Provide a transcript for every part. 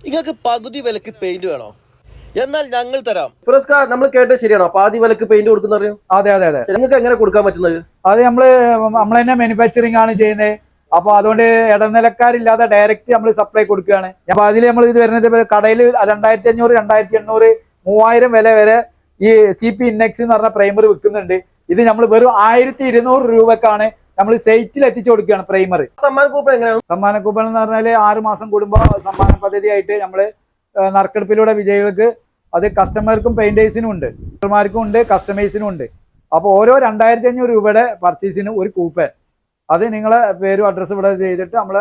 നിങ്ങൾക്ക് പകുതി വിലക്ക് പെയിന്റ് വേണോ? എന്നാൽ ഞങ്ങൾ തരാം. ഫിറോസ്ക, നമ്മൾ കേട്ടത് ശരിയാണോ? പാതി വിലക്ക് പെയിന്റ് കൊടുക്കുന്ന അറിയോ? അതെ അതെ അതെ. നിങ്ങൾക്ക് എങ്ങനെ കൊടുക്കാൻ പറ്റുന്നത്? അത് നമ്മൾ തന്നെ മാനുഫാക്ചറിങ് ആണ് ചെയ്യുന്നത്. അപ്പൊ അതുകൊണ്ട് ഇടനിലക്കാരില്ലാതെ ഡയറക്റ്റ് നമ്മൾ സപ്ലൈ കൊടുക്കുകയാണ്. അപ്പൊ അതിൽ നമ്മൾ ഇത് വരുന്നത് കടയിൽ 2500, 2800, 3000 വില വരെ ഈ CP ഇന്നക്സ് എന്ന് പറഞ്ഞ പ്രൈമർ വിൽക്കുന്നുണ്ട്. ഇത് നമ്മൾ വെറും 1200 രൂപക്കാണ് നമ്മൾ സൈറ്റിൽ എത്തിച്ചു കൊടുക്കുകയാണ് പ്രൈമർ. സമ്മാന കൂപ്പൺ എങ്ങനെയാണ്? സമ്മാന കൂപ്പൺ എന്ന് പറഞ്ഞാൽ 6 മാസം കൂടുമ്പോൾ സമ്മാന പദ്ധതിയായിട്ട് നമ്മൾ നറുക്കെടുപ്പിലൂടെ വിജയികൾക്ക്, അത് കസ്റ്റമർക്കും പെയിന്റേഴ്സിനും ഉണ്ട്, കസ്റ്റമർക്കും ഉണ്ട്, കസ്റ്റമേഴ്സിനും ഉണ്ട്. അപ്പോൾ ഓരോ 2500 രൂപയുടെ പർച്ചേസിന് ഒരു കൂപ്പൺ, അത് നിങ്ങളെ പേരും അഡ്രസ്സും ഇവിടെ ചെയ്തിട്ട് നമ്മൾ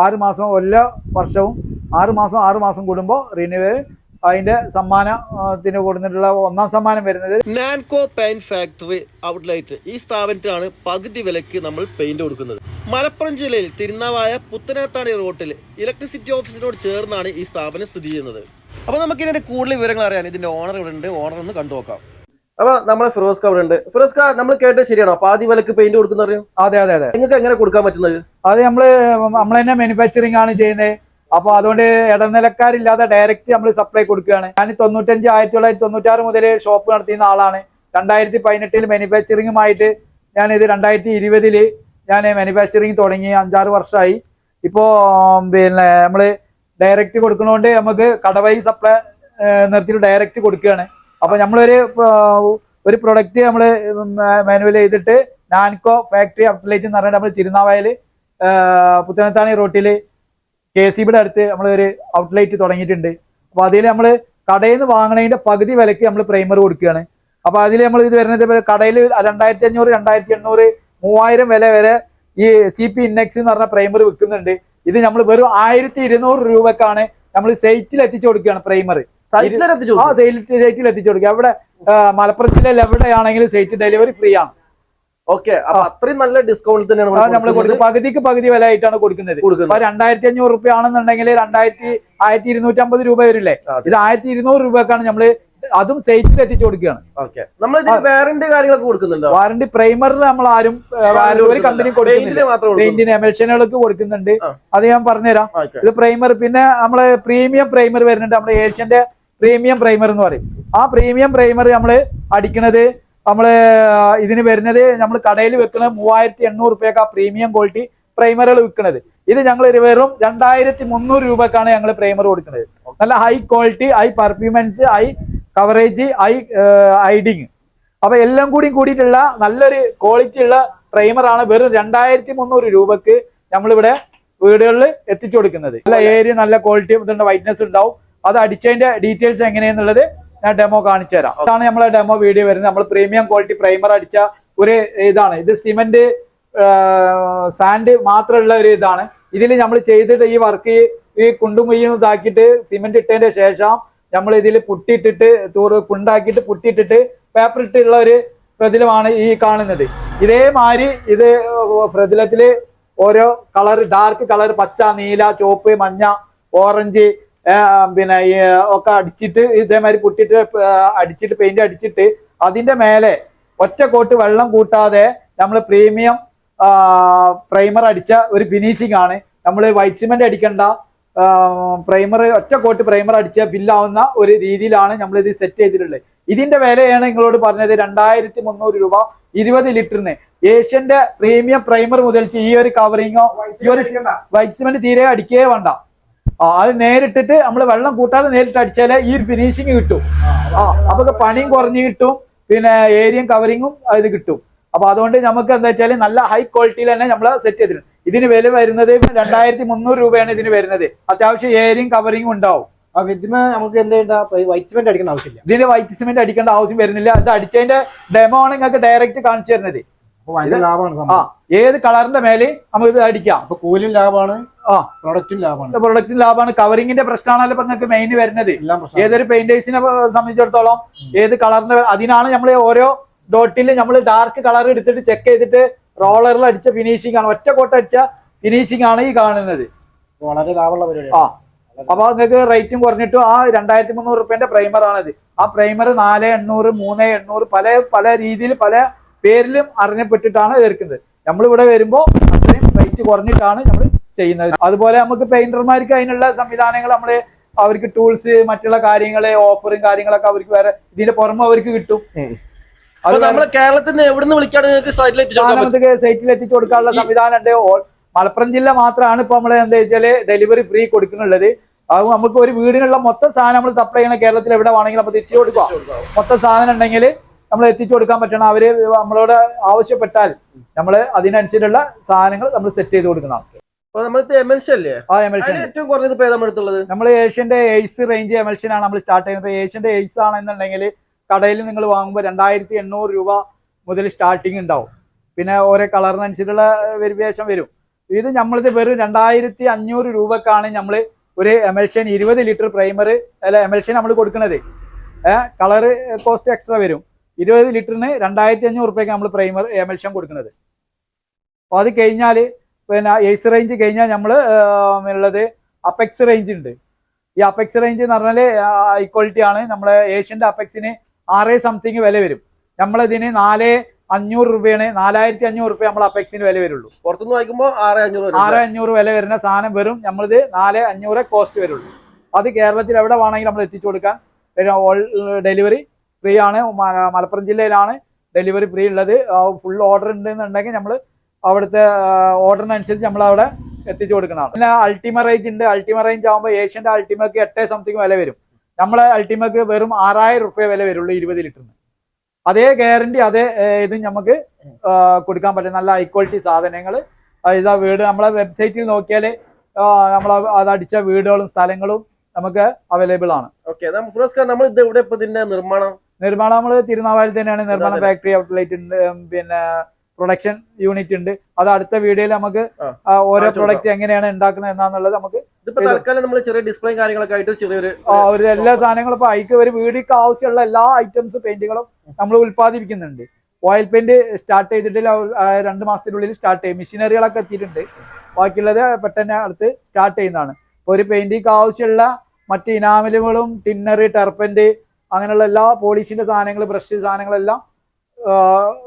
6 മാസം എല്ലാ വർഷവും 6 മാസം കൂടുമ്പോൾ റിന്യൂവൽ അതിന്റെ സമ്മാനത്തിന് കൊടുത്തിട്ടുള്ള ഒന്നാം സമ്മാനം വരുന്നത് നാൻകോ പെയിന്റ് ഫാക്ടറി ഔട്ട്ലെറ്റ്. ഈ സ്ഥാപനത്തിലാണ് പകുതി വിലക്ക് നമ്മൾ പെയിന്റ് കൊടുക്കുന്നത്. മലപ്പുറം ജില്ലയിൽ തിരുനാവായ പുത്തനത്താണി റോട്ടിൽ ഇലക്ട്രിസിറ്റി ഓഫീസിനോട് ചേർന്നാണ് ഈ സ്ഥാപനം സ്ഥിതി ചെയ്യുന്നത്. അപ്പൊ നമുക്ക് ഇതിന്റെ കൂടുതൽ വിവരങ്ങൾ അറിയാൻ ഇതിന്റെ ഓണർ ഇവിടെ ഉണ്ട്. ഓണർ ഒന്ന് കണ്ടു നോക്കാം. അപ്പൊ നമ്മളെ ഫിറോസ്ക അവിടെ ഉണ്ട്. ഫിറോസ്ക, നമ്മൾ കേട്ടത് ശരിയാണോ? പാതി വിലക്ക് പെയിന്റ് കൊടുക്കുന്ന അറിയോ? അതെ അതെ അതെ. നിങ്ങൾക്ക് എങ്ങനെ കൊടുക്കാൻ പറ്റുന്നത്? അത് നമ്മൾ തന്നെ മാനുഫാക്ചറിങ് ആണ് ചെയ്യുന്നത്. അപ്പൊ അതുകൊണ്ട് ഇടനിലക്കാരില്ലാതെ ഡയറക്റ്റ് നമ്മൾ സപ്ലൈ കൊടുക്കുകയാണ്. ഞാൻ 1996 മുതൽ ഷോപ്പ് നടത്തിയുന്ന ആളാണ്. 2018 മാനുഫാക്ചറിങ്ങുമായിട്ട് ഞാൻ ഇത് 2020 ഞാൻ മാനുഫാക്ചറിങ് തുടങ്ങി. 5-6 വർഷമായി. ഇപ്പോ നമ്മള് ഡയറക്റ്റ് കൊടുക്കുന്നതുകൊണ്ട് നമുക്ക് കടവഴി സപ്ലൈ നിർത്തിയിട്ട് ഡയറക്റ്റ് കൊടുക്കുകയാണ്. അപ്പൊ നമ്മളൊരു പ്രൊഡക്റ്റ് നമ്മൾ മാനുവൽ ചെയ്തിട്ട് നാൻകോ ഫാക്ടറി ഔട്ട്ലെറ്റ് എന്ന് പറഞ്ഞിട്ട് നമ്മൾ തിരുനാവായയിൽ പുത്തനത്താണി റോട്ടില് KCBയുടെ അടുത്ത് നമ്മളൊരു ഔട്ട്ലെറ്റ് തുടങ്ങിയിട്ടുണ്ട്. അപ്പൊ അതിൽ നമ്മൾ കടയിൽ നിന്ന് വാങ്ങണതിന്റെ പകുതി വിലക്ക് നമ്മൾ പ്രൈമർ കൊടുക്കുകയാണ്. അപ്പൊ അതിൽ നമ്മൾ ഇത് വരുന്നത് കടയിൽ 2500, 2800, 3000 വില വരെ ഈ CP ഇന്നക്സ് എന്ന് പറഞ്ഞ പ്രൈമർ വിൽക്കുന്നുണ്ട്. ഇത് നമ്മൾ വെറും 1200 രൂപക്കാണ് നമ്മൾ സൈറ്റിൽ എത്തിച്ചു കൊടുക്കുകയാണ് പ്രൈമർ. സൈറ്റിൽ എത്തിച്ചു കൊടുക്കുക. അവിടെ മലപ്പുറം ജില്ലയിൽ എവിടെയാണെങ്കിലും സൈറ്റ് ഡെലിവറി ഫ്രീ ആണ്. ഓക്കെ, അപ്പൊ അത്രയും നല്ല ഡിസ്കൗണ്ട് തന്നെയാണ് നമ്മൾ കൊടുക്കുന്നത്. പകുതിക്ക് പകുതി വില ആയിട്ടാണ് കൊടുക്കുന്നത്. 2500 രൂപ ആണെന്നുണ്ടെങ്കിൽ 1250 രൂപ വരില്ലേ? ഇത് 1200 രൂപക്കാണ് നമ്മള് അതും സൈറ്റിൽ എത്തിച്ചു കൊടുക്കുകയാണ്. വാറന്റി കാര്യങ്ങളൊക്കെ കൊടുക്കുന്നുണ്ടോ? വാറന്റി പ്രൈമറിന് നമ്മൾ ആരും ഒരു കമ്പനി കൊടുക്കുന്നില്ല. പെയിന്റിന് എമൽഷനുകൾക്ക് കൊടുക്കുന്നുണ്ട്. അത് ഞാൻ പറഞ്ഞുതരാം. ഇത് പ്രൈമർ, പിന്നെ നമ്മള് പ്രീമിയം പ്രൈമർ വരുന്നുണ്ട്. നമ്മള് ഏഷ്യന്റെ പ്രീമിയം പ്രൈമർ എന്ന് പറയും. ആ പ്രീമിയം പ്രൈമർ നമ്മള് അടിക്കുന്നത് നമ്മള് ഇതിന് വരുന്നത് നമ്മൾ കടയിൽ വെക്കുന്നത് 3800 രൂപയ്ക്ക് ആ പ്രീമിയം ക്വാളിറ്റി പ്രൈമറുകൾ വിൽക്കുന്നത്. ഇത് ഞങ്ങൾ വെറും 2300 രൂപക്കാണ് ഞങ്ങൾ പ്രൈമർ കൊടുക്കുന്നത്. നല്ല high quality, high performance, high coverage, high hiding, അപ്പൊ എല്ലാം കൂടിയിട്ടുള്ള നല്ലൊരു ക്വാളിറ്റി ഉള്ള പ്രൈമറാണ് വെറും 2300 രൂപക്ക് നമ്മളിവിടെ വീടുകളിൽ എത്തിച്ചു കൊടുക്കുന്നത്. നല്ല ഏരിയ, നല്ല ക്വാളിറ്റി, ഇതിന്റെ വൈറ്റ്നസ് ഉണ്ടാവും. അത് അടിച്ചതിന്റെ ഡീറ്റെയിൽസ് എങ്ങനെയാന്നുള്ളത് ഞാൻ ഡെമോ കാണിച്ചു തരാം. അതാണ് നമ്മളെ ഡെമോ വീഡിയോ വരുന്നത്. നമ്മൾ പ്രീമിയം ക്വാളിറ്റി പ്രൈമർ അടിച്ച ഒരു ഇതാണ്. ഇത് സിമെന്റ് സാൻഡ് മാത്രമുള്ള ഒരു ഇതാണ്. ഇതിൽ നമ്മൾ ചെയ്തിട്ട് ഈ വർക്ക് ഈ കുണ്ടും കുയ്യും ഇതാക്കിയിട്ട് സിമെന്റ് ഇട്ടതിന്റെ ശേഷം നമ്മൾ ഇതിൽ പുട്ടിയിട്ടിട്ട് കുണ്ടാക്കിയിട്ട് പുട്ടിയിട്ടിട്ട് പേപ്പർ ഇട്ടുള്ള ഒരു പ്രതലമാണ് ഈ കാണുന്നത്. ഇതേമാതിരി ഇത് പ്രതലത്തില് ഓരോ കളർ, ഡാർക്ക് കളർ, പച്ച, നീല, ചുവപ്പ്, മഞ്ഞ, ഓറഞ്ച് പിന്നെ ഒക്കെ അടിച്ചിട്ട് ഇതേമാതിരി പുട്ടിട്ട് അടിച്ചിട്ട് പെയിന്റ് അടിച്ചിട്ട് അതിന്റെ മേലെ ഒറ്റ കോട്ട് വെള്ളം കൂട്ടാതെ നമ്മൾ പ്രീമിയം പ്രൈമർ അടിച്ച ഒരു ഫിനിഷിംഗ് ആണ്. നമ്മൾ വൈറ്റ് സിമെന്റ് അടിക്കേണ്ട, പ്രൈമർ ഒറ്റ കോട്ട് പ്രൈമർ അടിച്ച ബില്ലാവുന്ന ഒരു രീതിയിലാണ് നമ്മൾ ഇത് സെറ്റ് ചെയ്തിട്ടുള്ളത്. ഇതിന്റെ വിലയാണ് നിങ്ങളോട് പറഞ്ഞത് 2300 രൂപ 20 ലിറ്ററിന്. ഏഷ്യന്റെ പ്രീമിയം പ്രൈമർ മുതൽ ഈ ഒരു കവറിങ്ങോ ഈ ഒരു വൈറ്റ് സിമെന്റ് തീരെ അടിക്കേ വേണ്ട. അത് നേരിട്ടിട്ട് നമ്മൾ വെള്ളം കൂട്ടാതെ നേരിട്ട് അടിച്ചാലേ ഈ ഒരു ഫിനിഷിങ് കിട്ടും. അപ്പൊ പണിയും കുറഞ്ഞു കിട്ടും, പിന്നെ ഏരിയയും കവറിങ്ങും ഇത് കിട്ടും. അപ്പൊ അതുകൊണ്ട് നമുക്ക് എന്താ വെച്ചാൽ നല്ല ഹൈ ക്വാളിറ്റിയിൽ തന്നെ നമ്മൾ സെറ്റ് ചെയ്തിട്ടുണ്ട്. ഇതിന് വില വരുന്നത് 2300 രൂപയാണ് ഇതിന് വരുന്നത്. അത്യാവശ്യം ഏരിയയും കവറിങ്ങും ഉണ്ടാവും. നമുക്ക് എന്താ വൈറ്റ് സിമെന്റ് അടിക്കേണ്ട ആവശ്യമില്ല. ഇതിന് വൈറ്റ് സിമെന്റ് അടിക്കേണ്ട ആവശ്യം വരുന്നില്ല. അത് അടിച്ചതിന്റെ ഡെമോ ആണ് നിങ്ങൾക്ക് ഡയറക്റ്റ് കാണിച്ചു തരുന്നത്. ഏത് കളറിന്റെ മേലെ നമുക്ക് ഇത് അടിക്കാം. കൂലിയും ലാഭമാണ്, പ്രൊഡക്റ്റും ലാഭമാണ്. കവറിങ്ങിന്റെ പ്രശ്നമാണല്ലോ ഇപ്പൊ നിങ്ങൾക്ക് മെയിൻ വരുന്നത്. ഏതൊരു പെയിന്റേഴ്സിനെ സംബന്ധിച്ചിടത്തോളം ഏത് കളറിന്റെ, അതിനാണ് നമ്മൾ ഓരോ ഡോട്ടിൽ നമ്മൾ ഡാർക്ക് കളർ എടുത്തിട്ട് ചെക്ക് ചെയ്തിട്ട് റോളറിൽ അടിച്ച ഫിനിഷിംഗ് ആണ്, ഒറ്റ കോട്ട അടിച്ച ഫിനിഷിംഗ് ആണ് ഈ കാണുന്നത്. വളരെ ലാഭമുള്ള പരിപാടി. അപ്പൊ നിങ്ങൾക്ക് റേറ്റും കുറഞ്ഞിട്ടും ആ 2300 രൂപന്റെ പ്രൈമർ ആണത്. ആ പ്രൈമർ 4800, 3800 പല രീതിയിൽ പല പേരിലും അറിഞ്ഞപ്പെട്ടിട്ടാണ് തീർക്കുന്നത്. നമ്മളിവിടെ വരുമ്പോൾ അത്രയും റേറ്റ് കുറഞ്ഞിട്ടാണ് നമ്മൾ ചെയ്യുന്നത്. അതുപോലെ നമുക്ക് പെയിന്റർമാർക്ക് അതിനുള്ള സംവിധാനങ്ങൾ നമ്മള് അവർക്ക് ടൂൾസ് മറ്റുള്ള കാര്യങ്ങള് ഓഫറും കാര്യങ്ങളൊക്കെ അവർക്ക് വേറെ ഇതിന്റെ പുറമെ അവർക്ക് കിട്ടും. അത് നമ്മള് കേരളത്തിൽ എവിടുന്ന് വിളിക്കാണ് സൈറ്റിൽ എത്തിച്ചു കൊടുക്കാനുള്ള സംവിധാനം ഉണ്ട്. മലപ്പുറം ജില്ല മാത്രമാണ് ഇപ്പൊ നമ്മള് എന്താ വെച്ചാല് ഡെലിവറി ഫ്രീ കൊടുക്കുന്നുള്ളത്. അത് നമുക്ക് ഒരു വീടിനുള്ള മൊത്തം സാധനം നമ്മൾ സപ്ലൈ ചെയ്യണം. കേരളത്തിൽ എവിടെ വേണമെങ്കിലും നമുക്ക് എത്തിച്ചു കൊടുക്കാം. മൊത്തം സാധനം ഉണ്ടെങ്കിൽ നമ്മൾ എത്തിച്ചു കൊടുക്കാൻ പറ്റണം. അവര് നമ്മളോട് ആവശ്യപ്പെട്ടാൽ നമ്മൾ അതിനനുസരിച്ചുള്ള സാധനങ്ങൾ നമ്മൾ സെറ്റ് ചെയ്ത് കൊടുക്കണം. നമ്മൾ ഏഷ്യന്റെ എയ്സ് റേഞ്ച് എമൽഷൻ ആണ് നമ്മൾ സ്റ്റാർട്ട് ചെയ്യുന്നത്. ഏഷ്യന്റെ എയ്സ് ആണെന്നുണ്ടെങ്കിൽ കടയിൽ നിങ്ങൾ വാങ്ങുമ്പോൾ 2800 രൂപ മുതൽ സ്റ്റാർട്ടിങ് ഉണ്ടാവും. പിന്നെ ഓരോ കളറിനനുസരിച്ചുള്ള വേരിയേഷൻ വരും. ഇത് നമ്മളിത് വെറും 2500 രൂപക്കാണ് നമ്മൾ ഒരു എമൽഷൻ 20 ലിറ്റർ പ്രൈമർ അല്ല എമൽഷൻ നമ്മൾ കൊടുക്കുന്നത്. കളറ് കോസ്റ്റ് എക്സ്ട്രാ വരും. 20 ലിറ്ററിന് 2500 രൂപയ്ക്ക് നമ്മൾ പ്രൈമർ എമൽഷൻ കൊടുക്കുന്നത്. അപ്പോൾ അത് കഴിഞ്ഞാൽ പിന്നെ എയ്സ് റേഞ്ച് കഴിഞ്ഞാൽ നമ്മൾ ഉള്ളത് അപ്പെക്സ് റേഞ്ച് ഉണ്ട്. ഈ അപ്പെക്സ് റേഞ്ച് എന്ന് പറഞ്ഞാൽ ഹൈ ക്വാളിറ്റി ആണ്. നമ്മളെ ഏഷ്യന്റെ അപ്പെക്സിന് 6 സംതിങ് വില വരും. നമ്മളിതിന് 4500 രൂപയാണ്. 4500 രൂപ നമ്മൾ അപ്പെക്സിന് വില വരുള്ളൂ. പുറത്തുനിന്ന് വാങ്ങിക്കുമ്പോൾ 6500 വില വരുന്ന സാധനം വരും. നമ്മളിത് 4500 കോസ്റ്റ് വരുള്ളൂ. അത് കേരളത്തിൽ എവിടെ വേണമെങ്കിലും നമ്മൾ എത്തിച്ചു കൊടുക്കാൻ ഡെലിവറി ഫ്രീ ആണ്. മലപ്പുറം ജില്ലയിലാണ് ഡെലിവറി ഫ്രീ ഉള്ളത്. ഫുൾ ഓർഡർ ഉണ്ടെന്നുണ്ടെങ്കിൽ നമ്മൾ അവിടുത്തെ ഓർഡറിനനുസരിച്ച് നമ്മൾ അവിടെ എത്തിച്ചു കൊടുക്കുന്നതാണ്. പിന്നെ അൾട്ടിമ റേഞ്ച് ഉണ്ട്. അൾട്ടിമ റേഞ്ച് ആകുമ്പോൾ ഏഷ്യന്റെ അൾട്ടിമക്ക് 8 സംതിങ് വില വരും. നമ്മളെ അൾട്ടിമക്ക് വെറും 6000 രൂപ വില വരുള്ളൂ 20 ലിറ്ററിന്. അതേ ഗ്യാരണ്ടി അതേ ഇതും നമുക്ക് കൊടുക്കാൻ പറ്റും. നല്ല ഹൈ ക്വാളിറ്റി സാധനങ്ങൾ. ഇതാ വീട് നമ്മളെ വെബ്സൈറ്റിൽ നോക്കിയാൽ നമ്മൾ അതടിച്ച വീടുകളും സ്ഥലങ്ങളും നമുക്ക് അവൈലബിൾ ആണ്. നമ്മൾ ഇതിന്റെ നിർമ്മാണം നമ്മൾ തിരുനാവായിൽ തന്നെയാണ്. നിർമ്മാണ ഫാക്ടറി ഔട്ട്ലെറ്റ് ഉണ്ട്. പിന്നെ പ്രൊഡക്ഷൻ യൂണിറ്റ് ഉണ്ട്. അത് അടുത്ത വീഡിയോയിൽ നമുക്ക് ഓരോ പ്രൊഡക്റ്റ് എങ്ങനെയാണ് ഉണ്ടാക്കുന്നത് എന്നാന്നുള്ളത് നമുക്ക് ചെറിയ ഡിസ്പ്ലേ കാര്യങ്ങളൊക്കെ ആയിട്ട് ചെറിയൊരു എല്ലാ സാധനങ്ങളും ഇപ്പൊ അയക്ക് ഒരു വീടിക്ക് ആവശ്യമുള്ള എല്ലാ ഐറ്റംസ് പെയിന്റുകളും നമ്മൾ ഉത്പാദിപ്പിക്കുന്നുണ്ട്. ഓയിൽ പെയിന്റ് സ്റ്റാർട്ട് ചെയ്തിട്ട് 2 മാസത്തിനുള്ളിൽ സ്റ്റാർട്ട് ചെയ്യും. മെഷീനറികളൊക്കെ എത്തിയിട്ടുണ്ട്. ബാക്കിയുള്ളത് പെട്ടെന്ന് അടുത്ത് സ്റ്റാർട്ട് ചെയ്യുന്നതാണ്. ഇപ്പൊ ഒരു പെയിന്റിക്ക് ആവശ്യമുള്ള മറ്റ് ഇനാമലുകളും ടിന്നർ ടെർപ്പന്റ് അങ്ങനെയുള്ള എല്ലാ പോളിഷിന്റെ സാധനങ്ങൾ ബ്രഷ് സാധനങ്ങളെല്ലാം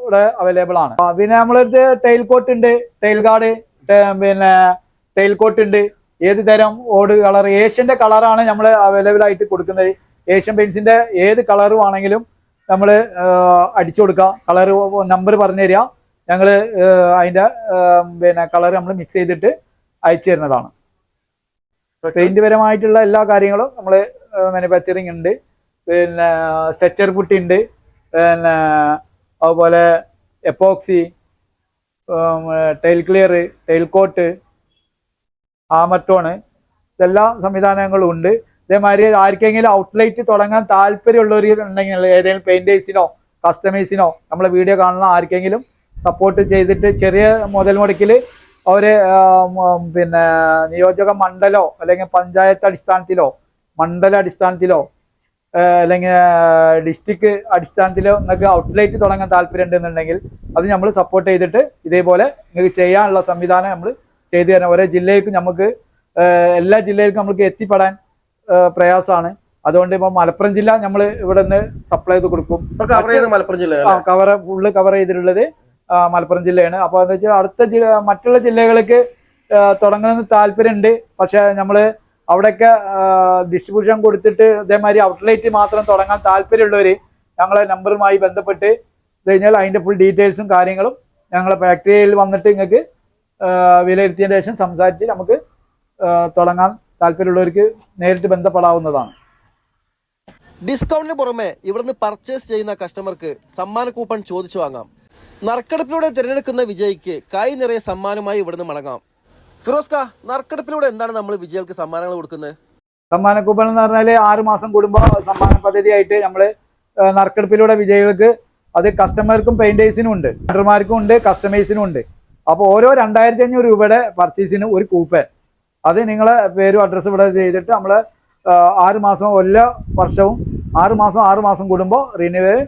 ഇവിടെ അവൈലബിൾ ആണ്. പിന്നെ നമ്മളടുത്ത് ടെയിൽ കോട്ട് ഉണ്ട്, ടെയിൽ ഗാർഡ്, പിന്നെ ടെയിൽ കോട്ട് ഉണ്ട്. ഏത് തരം ഓട് കളർ ഏഷ്യന്റെ കളറാണ് നമ്മൾ അവൈലബിൾ ആയിട്ട് കൊടുക്കുന്നത്. ഏഷ്യൻ പെയിന്റ്സിന്റെ ഏത് കളറും ആണെങ്കിലും നമ്മൾ അടിച്ചു കൊടുക്കുക. കളർ നമ്പർ പറഞ്ഞു തരിക. ഞങ്ങൾ അതിന്റെ പിന്നെ കളർ നമ്മൾ മിക്സ് ചെയ്തിട്ട് അയച്ചു തരുന്നതാണ്. പെയിന്റ് പരമായിട്ടുള്ള എല്ലാ കാര്യങ്ങളും നമ്മൾ മാനുഫാക്ചറിങ് ഉണ്ട്. പിന്നെ സ്ട്രെച്ചർ പുട്ടി ഉണ്ട്. പിന്നെ അതുപോലെ epoxy, tile clear, tile coat, ആമറ്റോണ് ഇതെല്ലാ സംവിധാനങ്ങളും ഉണ്ട്. ഇതേമാതിരി ആർക്കെങ്കിലും ഔട്ട്ലെറ്റ് തുടങ്ങാൻ താല്പര്യമുള്ളവരുണ്ടെങ്കിൽ ഏതെങ്കിലും പെയിന്റേഴ്സിനോ കസ്റ്റമേഴ്സിനോ നമ്മളെ വീഡിയോ കാണുന്ന ആർക്കെങ്കിലും സപ്പോർട്ട് ചെയ്തിട്ട് ചെറിയ മുതൽ മുടക്കിൽ അവര് പിന്നെ നിയോജക മണ്ഡലോ അല്ലെങ്കിൽ പഞ്ചായത്ത് അടിസ്ഥാനത്തിലോ മണ്ഡല അടിസ്ഥാനത്തിലോ അല്ലെങ്കിൽ ഡിസ്ട്രിക്ട് അടിസ്ഥാനത്തിലോ നിങ്ങൾക്ക് ഔട്ട്ലെറ്റ് തുടങ്ങാൻ താല്പര്യം ഉണ്ടെന്നുണ്ടെങ്കിൽ അത് നമ്മൾ സപ്പോർട്ട് ചെയ്തിട്ട് ഇതേപോലെ നിങ്ങൾക്ക് ചെയ്യാനുള്ള സംവിധാനം നമ്മൾ ചെയ്തു തരണം. ഓരോ ജില്ലയിലേക്കും നമുക്ക് എല്ലാ ജില്ലയിലേക്കും നമുക്ക് എത്തിപ്പെടാൻ പ്രയാസമാണ്. അതുകൊണ്ട് ഇപ്പൊ മലപ്പുറം ജില്ല നമ്മൾ ഇവിടെ നിന്ന് സപ്ലൈ ചെയ്ത് കൊടുക്കും. ഫുള്ള് കവർ ചെയ്തിട്ടുള്ളത് മലപ്പുറം ജില്ലയാണ്. അപ്പൊ എന്താ വെച്ചാൽ അടുത്ത മറ്റുള്ള ജില്ലകൾക്ക് തുടങ്ങണമെന്ന് താല്പര്യമുണ്ട്. പക്ഷെ നമ്മള് അവിടെയൊക്കെ ഡിസ്ട്രിബ്യൂഷൻ കൊടുത്തിട്ട് ഇതേമാതിരി ഔട്ട്ലെറ്റ് മാത്രം തുടങ്ങാൻ താല്പര്യമുള്ളവര് ഞങ്ങളെ നമ്പറുമായി ബന്ധപ്പെട്ട് കഴിഞ്ഞാൽ അതിന്റെ ഫുൾ ഡീറ്റെയിൽസും കാര്യങ്ങളും ഞങ്ങളെ ഫാക്ടറിയിൽ വന്നിട്ട് നിങ്ങൾക്ക് വിലയിരുത്തിയതിന് ശേഷം സംസാരിച്ച് നമുക്ക് തുടങ്ങാൻ താല്പര്യമുള്ളവർക്ക് നേരിട്ട് ബന്ധപ്പെടാവുന്നതാണ്. ഡിസ്കൗണ്ടിന് പുറമെ ഇവിടുന്ന് പർച്ചേസ് ചെയ്യുന്ന കസ്റ്റമർക്ക് സമ്മാന കൂപ്പൺ ചോദിച്ചു വാങ്ങാം. നറുക്കെടുപ്പിലൂടെ തിരഞ്ഞെടുക്കുന്ന വിജയിക്ക് കൈ നിറയെ സമ്മാനമായി ഇവിടുന്ന് മടങ്ങാം. ഫിറോസ്ക, നറുക്കെടുപ്പിലൂടെ എന്താണ് നമ്മൾ വിജയികൾക്ക് സമ്മാനങ്ങൾ കൊടുക്കുന്നത്? സമ്മാന കൂപ്പൺ എന്ന് പറഞ്ഞാല് 6 മാസം കൂടുമ്പോൾ സമ്മാന പദ്ധതിയായിട്ട് നമ്മള് നറുക്കെടുപ്പിലൂടെ വിജയികൾക്ക് അത് കസ്റ്റമർക്കും പെയിന്റേഴ്സിനും ഉണ്ട്, ഓർഡർമാർക്കും ഉണ്ട്, കസ്റ്റമേഴ്സിനും ഉണ്ട്. അപ്പോൾ ഓരോ 2500 രൂപയുടെ പർച്ചേസിന് ഒരു കൂപ്പൺ, അത് നിങ്ങളെ പേരും അഡ്രസ്സും ഇവിടെ ചെയ്തിട്ട് നമ്മള് 6 മാസം എല്ലാ വർഷവും 6 മാസം കൂടുമ്പോൾ റിന്യൂവൽ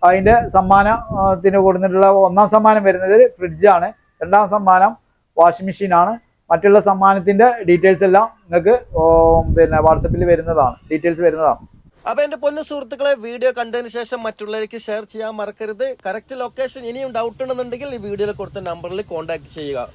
അതിന്റെ സമ്മാനത്തിന് കൊടുത്തിട്ടുള്ള 1ാം സമ്മാനം വരുന്നത് ഫ്രിഡ്ജാണ്, 2ാം സമ്മാനം വാഷിംഗ് മെഷീനാണ്. മറ്റുള്ള സമ്മാനത്തിന്റെ ഡീറ്റെയിൽസ് എല്ലാം നിങ്ങൾക്ക് പിന്നെ വാട്സപ്പിൽ വരുന്നതാണ്, ഡീറ്റെയിൽസ് വരുന്നതാണ്. അപ്പൊ എന്റെ പൊന്നു സുഹൃത്തുക്കളെ, വീഡിയോ കണ്ടതിന് ശേഷം മറ്റുള്ളവർക്ക് ഷെയർ ചെയ്യാൻ മറക്കരുത്. കറക്റ്റ് ലൊക്കേഷൻ ഇനിയും ഡൗട്ട് ഉണ്ടെന്നുണ്ടെങ്കിൽ ഈ വീഡിയോയിൽ കൊടുത്ത നമ്പറിൽ കോൺടാക്ട് ചെയ്യുക.